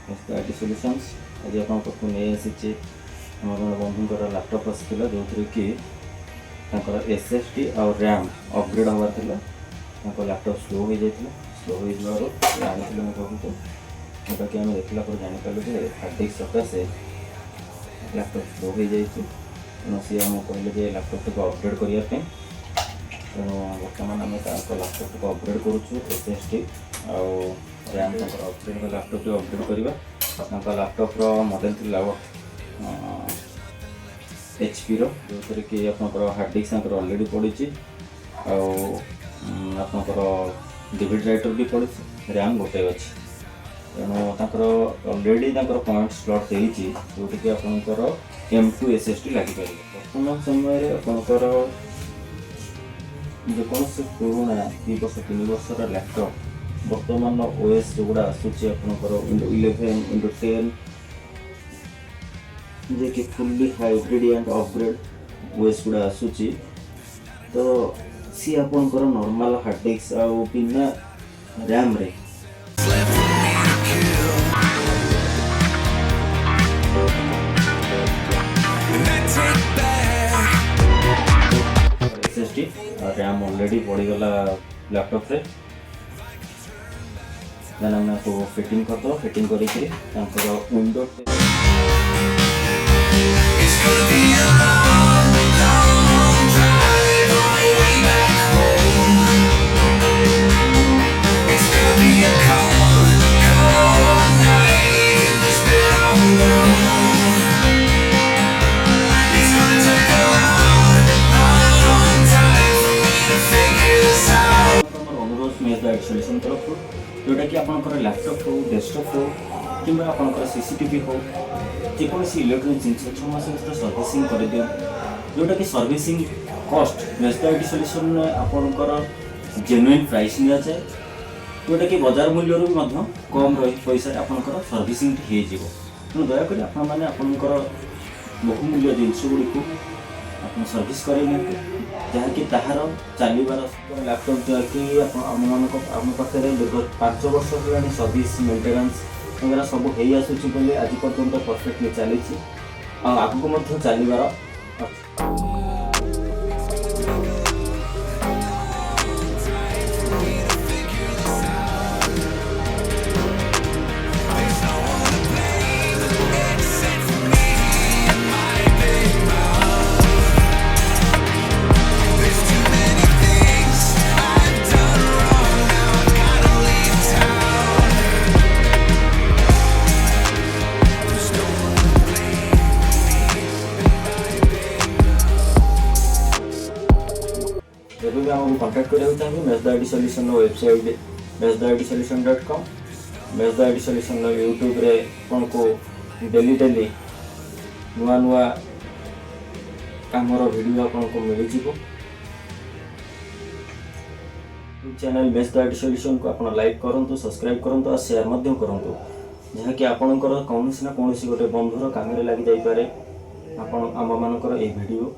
IT solutions आज आप नहीं आसी आम जन बंधुर लैपटॉप आसाला जो कि एसएसडी और रैम अपग्रेड हबार लैपटॉप स्लो हो जाता स्लो हो आनी मो पाखक जोटा कि आम देखला जानीपारू कि हार्ड डिस्क सकाशे लैपटॉप स्लो हो जाए तेणु सी आम कहले लैपटॉप को अपग्रेड करने तेणु बर्तमान आम लैपटॉप को अपग्रेड करुचु एसएसडी आउ रैम अपग्रेड लैपटॉप अपग्रेड करवा लैपटॉप मॉडल थी एचपी रो जो कि आपंकर हार्ड डिस्क ऑलरेडी पड़ी आपंकर डीवीडी राइटर भी पड़ी रैम गोटे अच्छी तेणु ऑलरेडी पॉइंट स्लॉट देती जो कि आपंकर M2 SSD लगिपर वर्तमान समय आपंकर जेकोसी पुराणा 2 वर्ष 3 वर्षर लैपटॉप वर्तमान ओएस जो गुड़ा आसूची आपंकर विंडो 11 विंडो 10 जे कि fully hybrid and upgrade OS गुड़ा आसूची तो सी आपंकर नॉर्मल हार्ड डिस्क आ बिना रैम रे SSD रैम ऑलरेडी पड़ीगला लैपटॉप रे देन हम आपको फिटिंग कर दो फिटिंग करके विंडो सॉल्यूशन तरफ जोटा कि आपंकर लैपटॉप हो डेस्कटॉप हो कि आपंकर सीसीटीवी हो जेकोसी इलेक्ट्रोनिक जिन 6 मास भर सर्विसिंग कर दियो जोटा कि सर्विसिंग कॉस्ट मेजदा आईटी सॉल्यूशन आपंकर जेन्युइन प्राइस निया जाए जोटा कि बाजार मूल्य भी कम रही पैसा आपंकर सर्विसिंग हो तेणु दयाकोरी आपंकर बहुमूल्य जिनस गुड़ी आप सर्विस करें जहाँकि ताहार चलबार लैपटॉप जहाँकि आम पाखे दीर्घ 5 वर्ष होगा सर्विस मेंटेनेंस वगैरह सब हो आसूँ बोले आज पर्यटन परफेक्टली चली आगू चलबार जब भी आमको कॉन्टैक्ट करा चाहिए Mezda IT solution website mezdaidsolution.com Mezda IT solution YouTube रे आपको डेली डेली नुआ नुआ कामर वीडियो आपको मिल चैनल मेजदा आईटी सॉल्यूशन को आप लाइक करूँ सब्सक्राइब करूँ और शेयर करूँ जहाँकि आपणकर कौन ना कौन गोटे बंधुर काम लगी जापे आम मानकर वीडियो